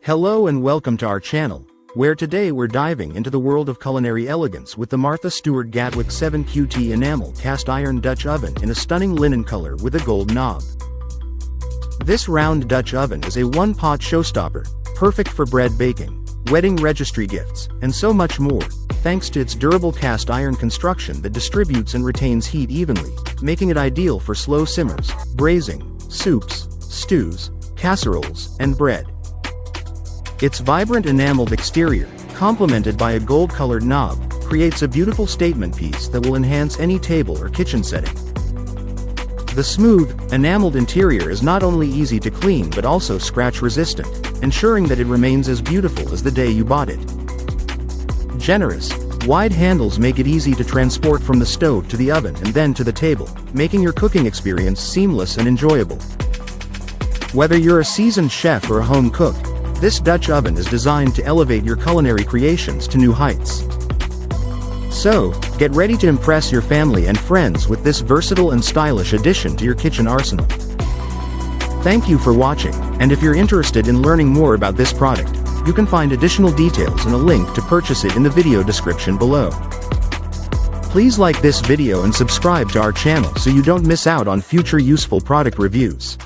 Hello and welcome to our channel, where today we're diving into the world of culinary elegance with the Martha Stewart Gatwick 7QT Enamel cast iron Dutch oven in a stunning linen color with a gold knob. This round Dutch oven is a one-pot showstopper, perfect for bread baking, wedding registry gifts, and so much more, thanks to its durable cast iron construction that distributes and retains heat evenly, making it ideal for slow simmers, braising, soups, stews, casseroles, and bread. Its vibrant enameled exterior, complemented by a gold-colored knob, creates a beautiful statement piece that will enhance any table or kitchen setting. The smooth, enameled interior is not only easy to clean but also scratch-resistant, ensuring that it remains as beautiful as the day you bought it. Generous, wide handles make it easy to transport from the stove to the oven and then to the table, making your cooking experience seamless and enjoyable. Whether you're a seasoned chef or a home cook, this Dutch oven is designed to elevate your culinary creations to new heights. So, get ready to impress your family and friends with this versatile and stylish addition to your kitchen arsenal. Thank you for watching, and if you're interested in learning more about this product, you can find additional details and a link to purchase it in the video description below. Please like this video and subscribe to our channel so you don't miss out on future useful product reviews.